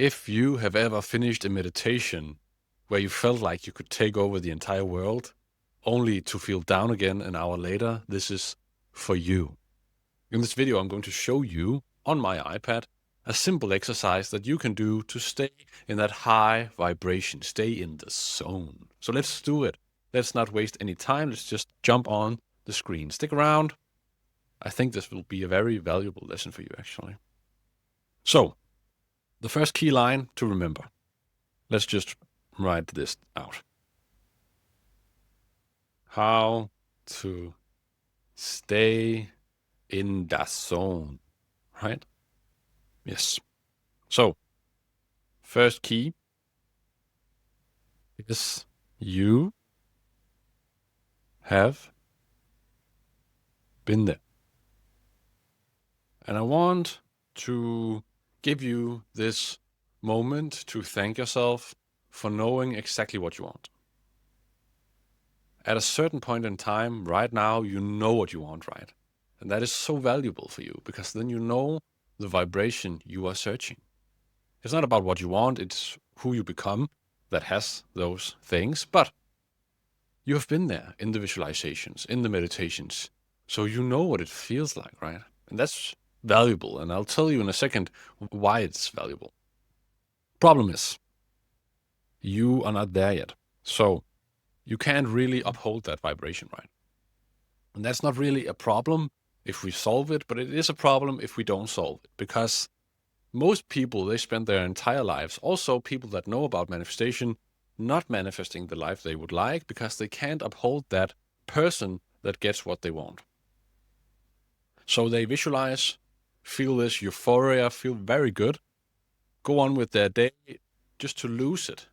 If you have ever finished a meditation where you felt like you could take over the entire world, only to feel down again an hour later, this is for you. In this video, I'm going to show you on my iPad a simple exercise that you can do to stay in that high vibration, stay in the zone. So let's do it. Let's not waste any time. Let's just jump on the screen. Stick around. I think this will be a very valuable lesson for you, actually. So, the first key line to remember. Let's just write this out. How to stay in the zone, right? Yes. So, first key is you have been there. And I want to give you this moment to thank yourself for knowing exactly what you want. At a certain point in time, right now, you know what you want, right? And that is so valuable for you because then you know the vibration you are searching. It's not about what you want, it's who you become that has those things, but you have been there in the visualizations, in the meditations, so you know what it feels like, right? And that's valuable, and I'll tell you in a second why it's valuable. Problem is, you are not there yet, so you can't really uphold that vibration, right? And that's not really a problem if we solve it, but it is a problem if we don't solve it, because most people, they spend their entire lives, also people that know about manifestation, not manifesting the life they would like because they can't uphold that person that gets what they want. So they visualize, feel this euphoria, feel very good, go on with their day just to lose it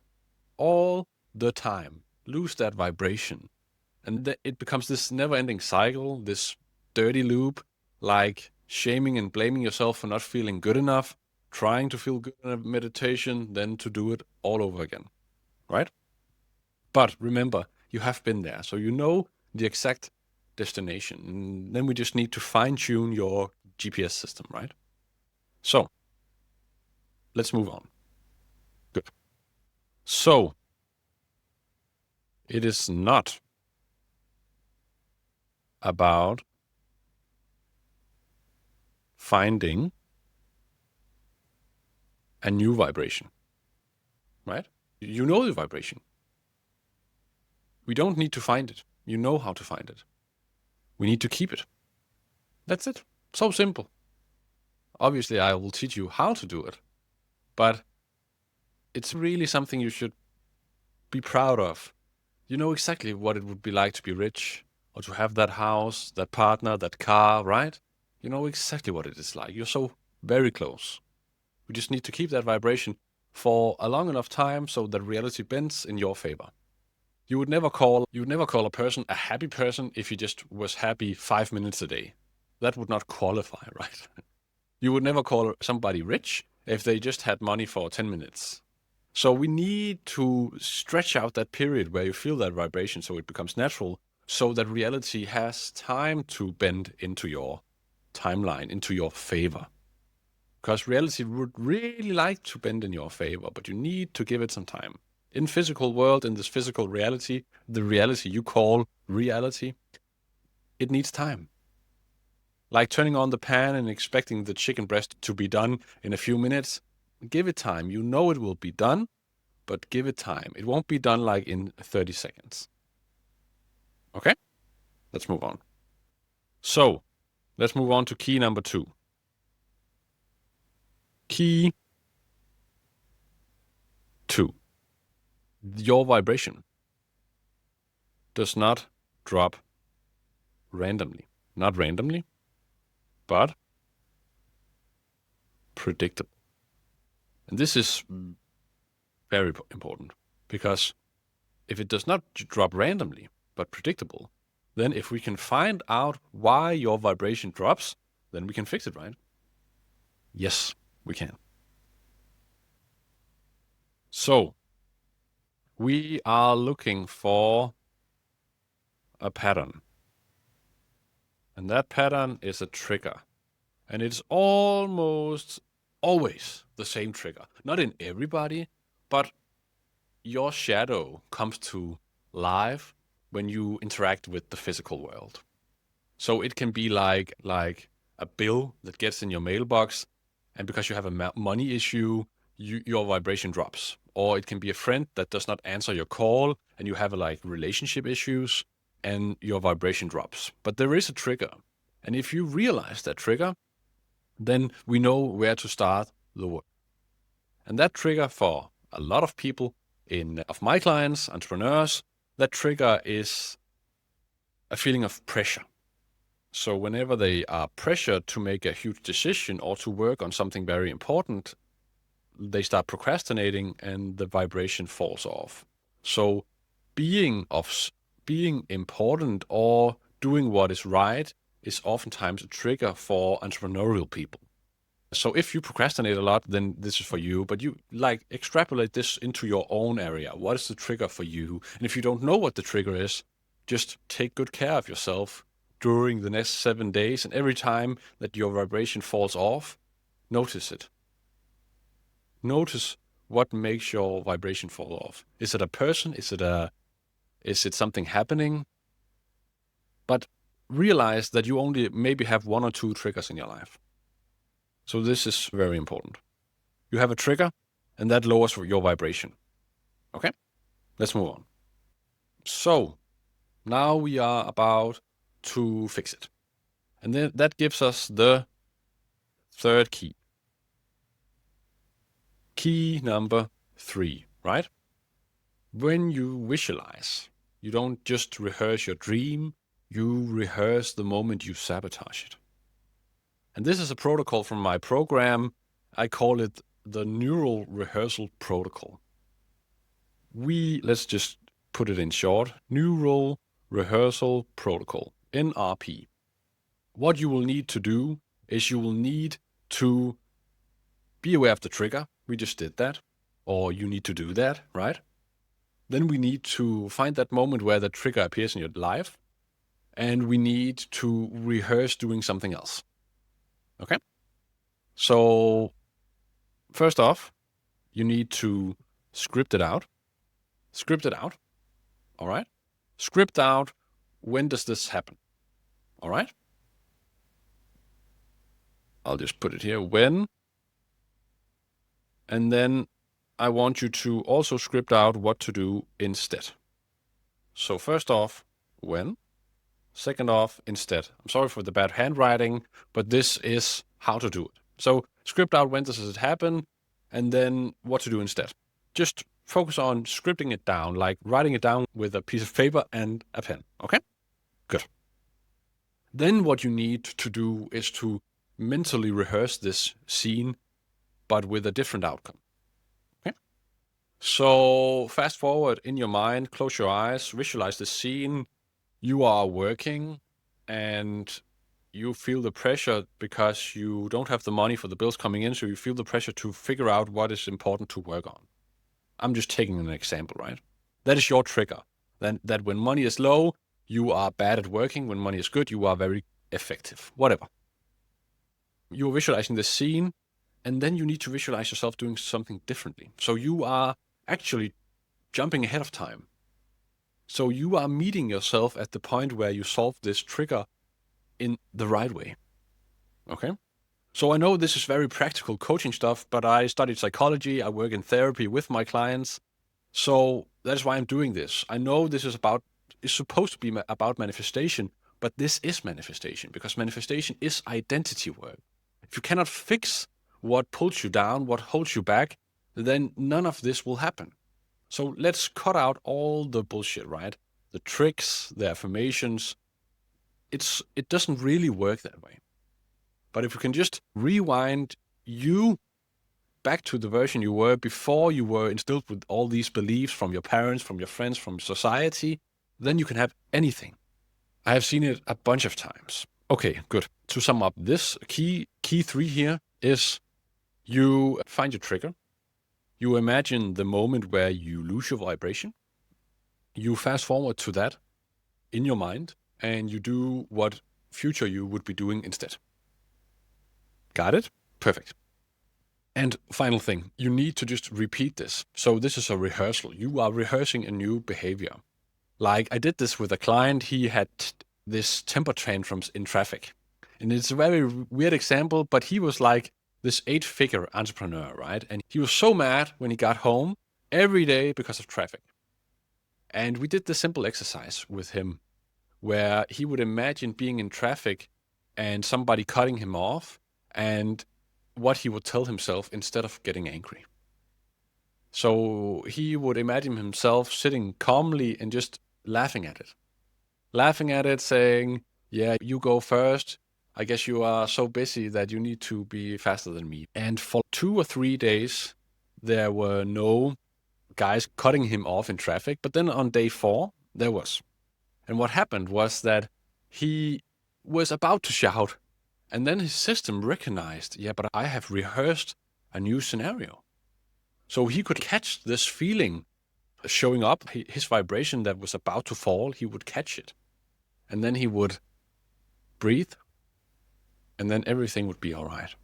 all the time, lose that vibration. And it becomes this never-ending cycle, this dirty loop, like shaming and blaming yourself for not feeling good enough, trying to feel good in a meditation, then to do it all over again, right? But remember, you have been there, so you know the exact destination. And then we just need to fine-tune your GPS system, right? So, let's move on. Good. So, it is not about finding a new vibration, right? You know the vibration. We don't need to find it. You know how to find it. We need to keep it. That's it. So simple. Obviously, I will teach you how to do it, but it's really something you should be proud of. You know exactly what it would be like to be rich or to have that house, that partner, that car, right? You know exactly what it is like. You're so very close. We just need to keep that vibration for a long enough time so that reality bends in your favor. You would never call a person a happy person if he just was happy 5 minutes a day. That would not qualify, right? You would never call somebody rich if they just had money for 10 minutes. So we need to stretch out that period where you feel that vibration so it becomes natural, so that reality has time to bend into your timeline, into your favor. Because reality would really like to bend in your favor, but you need to give it some time. In physical world, in this physical reality, the reality you call reality, it needs time. Like turning on the pan and expecting the chicken breast to be done in a few minutes. Give it time. You know it will be done, but give it time. It won't be done like in 30 seconds. Okay? Let's move on. So, let's move on to key number 2. Key 2. Your vibration does not drop randomly. Not randomly, but predictable. And this is very important because if it does not drop randomly, but predictable, then if we can find out why your vibration drops, then we can fix it, right? Yes, we can. So, we are looking for a pattern. And that pattern is a trigger. And it's almost always the same trigger. Not in everybody, but your shadow comes to life when you interact with the physical world. So it can be like a bill that gets in your mailbox, and because you have a money issue, your vibration drops. Or it can be a friend that does not answer your call, and you have like relationship issues, and your vibration drops. But there is a trigger, and if you realize that trigger, then we know where to start the work. And that trigger for a lot of people of my clients, entrepreneurs, that trigger is a feeling of pressure. So whenever they are pressured to make a huge decision or to work on something very important, they start procrastinating and the vibration falls off. So being important or doing what is right is oftentimes a trigger for entrepreneurial people. So if you procrastinate a lot, then this is for you, but you like extrapolate this into your own area. What is the trigger for you? And if you don't know what the trigger is, just take good care of yourself during the next 7 days. And every time that your vibration falls off, notice it. Notice what makes your vibration fall off. Is it a person? Is it something happening? But realize that you only maybe have 1 or 2 triggers in your life. So this is very important. You have a trigger, and that lowers your vibration. Okay, let's move on. So now we are about to fix it. And then that gives us the third key. Key number 3, right? When you visualize, you don't just rehearse your dream, you rehearse the moment you sabotage it. And this is a protocol from my program. I call it the neural rehearsal protocol. Let's just put it in short, neural rehearsal protocol, NRP. What you will need to do is you will need to be aware of the trigger. We just did that. Or you need to do that, right? Then we need to find that moment where the trigger appears in your life. And we need to rehearse doing something else. Okay? So first off, you need to script it out. Script it out. All right? Script out, when does this happen? All right? I'll just put it here, when. And then I want you to also script out what to do instead. So first off, when. Second off, instead. I'm sorry for the bad handwriting, but this is how to do it. So script out when does it happen, and then what to do instead. Just focus on scripting it down, like writing it down with a piece of paper and a pen. Okay? Good. Then what you need to do is to mentally rehearse this scene, but with a different outcome. Okay? So fast forward in your mind, close your eyes, visualize the scene. You are working and you feel the pressure because you don't have the money for the bills coming in, so you feel the pressure to figure out what is important to work on. I'm just taking an example, right? That is your trigger. Then that when money is low, you are bad at working. When money is good, you are very effective. Whatever. You're visualizing the scene, and then you need to visualize yourself doing something differently. So you are actually jumping ahead of time. So you are meeting yourself at the point where you solve this trigger in the right way. Okay? So I know this is very practical coaching stuff, but I studied psychology. I work in therapy with my clients. So that's why I'm doing this. I know this is supposed to be about manifestation, but this is manifestation because manifestation is identity work. If you cannot fix what pulls you down, what holds you back, then none of this will happen. So let's cut out all the bullshit, right? The tricks, the affirmations. It doesn't really work that way. But if you can just rewind you back to the version you were before you were instilled with all these beliefs from your parents, from your friends, from society, then you can have anything. I have seen it a bunch of times. Okay, good. To sum up, this key 3 here is you find your trigger. You imagine the moment where you lose your vibration. You fast forward to that in your mind, and you do what future you would be doing instead. Got it? Perfect. And final thing, you need to just repeat this. So this is a rehearsal. You are rehearsing a new behavior. Like I did this with a client. He had this temper tantrums in traffic. And it's a very weird example, but he was like this 8-figure entrepreneur, right? And he was so mad when he got home every day because of traffic. And we did this simple exercise with him where he would imagine being in traffic and somebody cutting him off and what he would tell himself instead of getting angry. So he would imagine himself sitting calmly and just laughing at it, saying, yeah, you go first. I guess you are so busy that you need to be faster than me. And for 2 or 3 days, there were no guys cutting him off in traffic. But then on day 4, there was. And what happened was that he was about to shout. And then his system recognized, yeah, but I have rehearsed a new scenario. So he could catch this feeling showing up, his vibration that was about to fall, he would catch it. And then he would breathe, and then everything would be all right.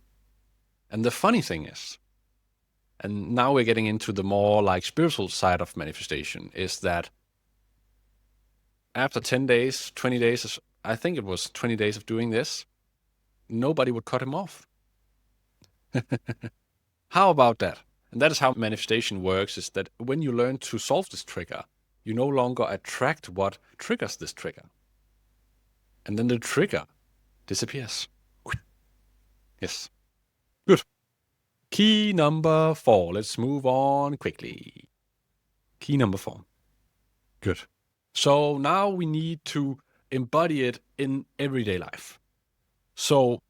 And the funny thing is, and now we're getting into the more like spiritual side of manifestation, is that after 10 days, 20 days, I think it was 20 days of doing this, nobody would cut him off. How about that? And that is how manifestation works, is that when you learn to solve this trigger, you no longer attract what triggers this trigger. And then the trigger disappears. Yes. Good. Key number 4. Let's move on quickly. Key number 4. Good. So now we need to embody it in everyday life. So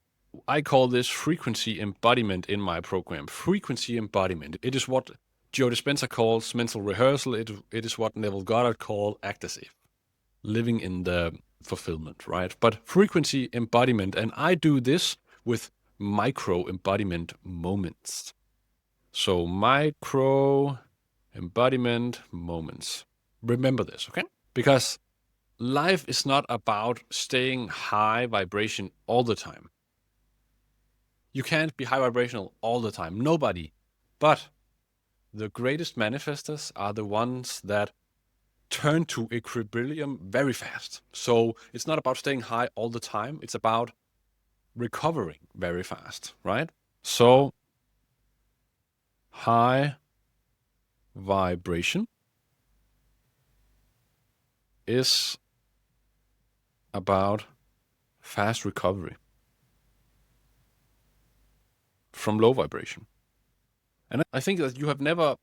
I call this frequency embodiment in my program. Frequency embodiment. It is what Joe Dispenza calls mental rehearsal. It is what Neville Goddard called act as if. Living in the fulfillment, right? But frequency embodiment, and I do this with micro embodiment moments. So micro embodiment moments. Remember this, okay? Because life is not about staying high vibration all the time. You can't be high vibrational all the time. Nobody. But the greatest manifestors are the ones that turn to equilibrium very fast. So it's not about staying high all the time. It's about recovering very fast, right? So high vibration is about fast recovery from low vibration. And I think that you have never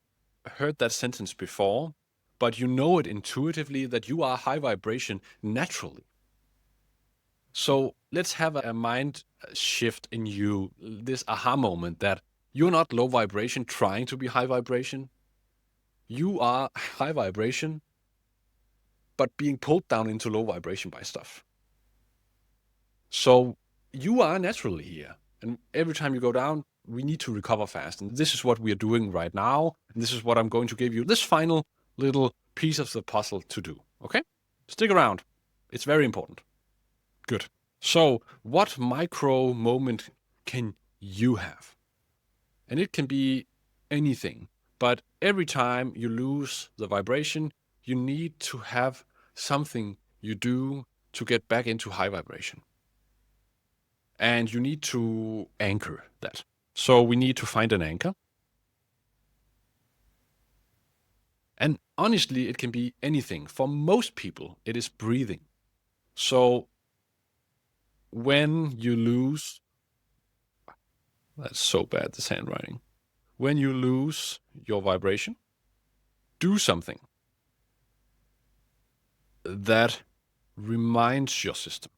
heard that sentence before, but you know it intuitively that you are high vibration naturally. So let's have a mind shift in you, this aha moment that you're not low vibration trying to be high vibration. You are high vibration, but being pulled down into low vibration by stuff. So you are naturally here. And every time you go down, we need to recover fast. And this is what we are doing right now. And this is what I'm going to give you this final little piece of the puzzle to do. Okay? Stick around. It's very important. Good. So what micro moment can you have? And it can be anything. But every time you lose the vibration, you need to have something you do to get back into high vibration. And you need to anchor that. So we need to find an anchor. And honestly, it can be anything. For most people, it is breathing. So when you lose, that's so bad, this handwriting. When you lose your vibration, do something that reminds your system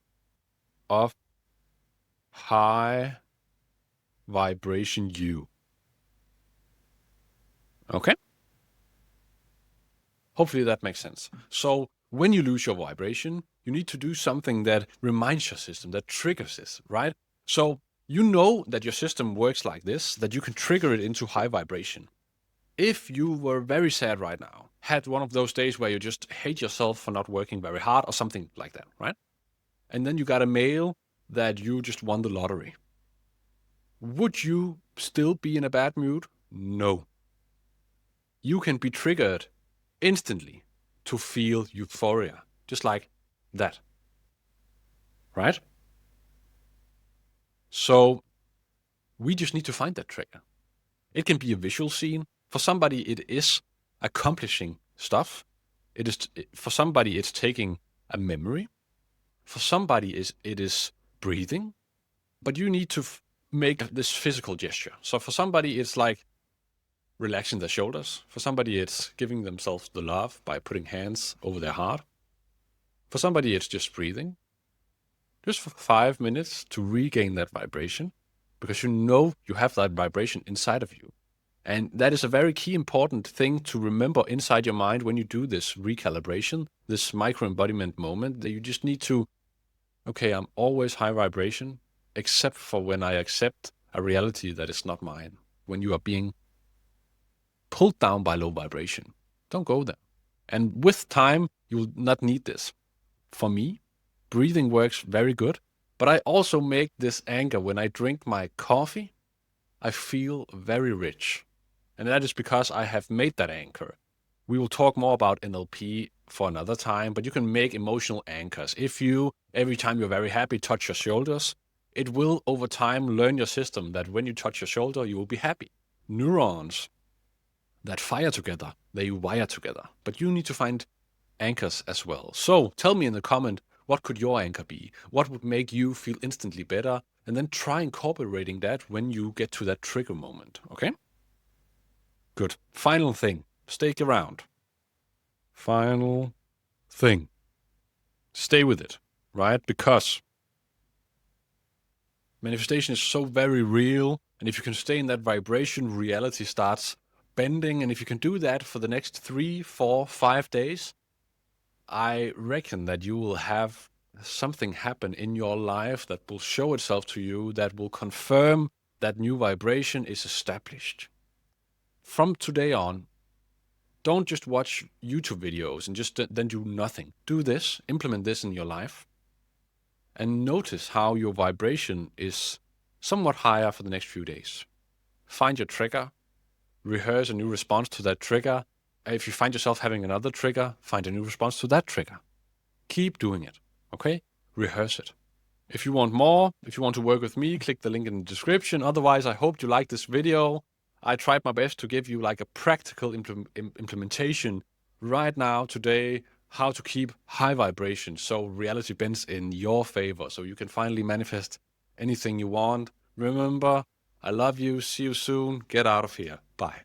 of high vibration you. Okay? Hopefully that makes sense. So when you lose your vibration, you need to do something that reminds your system, that triggers this, right? So you know that your system works like this, that you can trigger it into high vibration. If you were very sad right now, had one of those days where you just hate yourself for not working very hard or something like that, right? And then you got a mail that you just won the lottery. Would you still be in a bad mood? No. You can be triggered instantly to feel euphoria, just like that, right? So we just need to find that trigger. It can be a visual scene. For somebody, it is accomplishing stuff. For somebody, it's taking a memory. For somebody, it is breathing. But you need to make this physical gesture. So for somebody, it's like relaxing their shoulders. For somebody, it's giving themselves the love by putting hands over their heart. For somebody, it's just breathing. Just for 5 minutes to regain that vibration, because you know you have that vibration inside of you. And that is a very key important thing to remember inside your mind when you do this recalibration, this micro-embodiment moment, that you just need to, okay, I'm always high vibration, except for when I accept a reality that is not mine. When you are being pulled down by low vibration, don't go there. And with time, you will not need this. For me, breathing works very good, but I also make this anchor when I drink my coffee. I feel very rich. And that is because I have made that anchor. We will talk more about NLP for another time, but you can make emotional anchors. If you, every time you're very happy, touch your shoulders, it will over time learn your system that when you touch your shoulder, you will be happy. Neurons that fire together, they wire together. But you need to find anchors as well. So tell me in the comment, what could your anchor be? What would make you feel instantly better? And then try incorporating that when you get to that trigger moment, okay? Good. Final thing, stick around. Final thing, stay with it, right? Because manifestation is so very real. And if you can stay in that vibration, reality starts bending. And if you can do that for the next 3, 4, 5 days, I reckon that you will have something happen in your life that will show itself to you, that will confirm that new vibration is established. From today on, don't just watch YouTube videos and just then do nothing. Do this, implement this in your life, and notice how your vibration is somewhat higher for the next few days. Find your trigger, rehearse a new response to that trigger. If you find yourself having another trigger, find a new response to that trigger. Keep doing it, okay? Rehearse it. If you want more, if you want to work with me, click the link in the description. Otherwise, I hope you liked this video. I tried my best to give you like a practical implementation right now, today, how to keep high vibration so reality bends in your favor, so you can finally manifest anything you want. Remember, I love you. See you soon. Get out of here. Bye.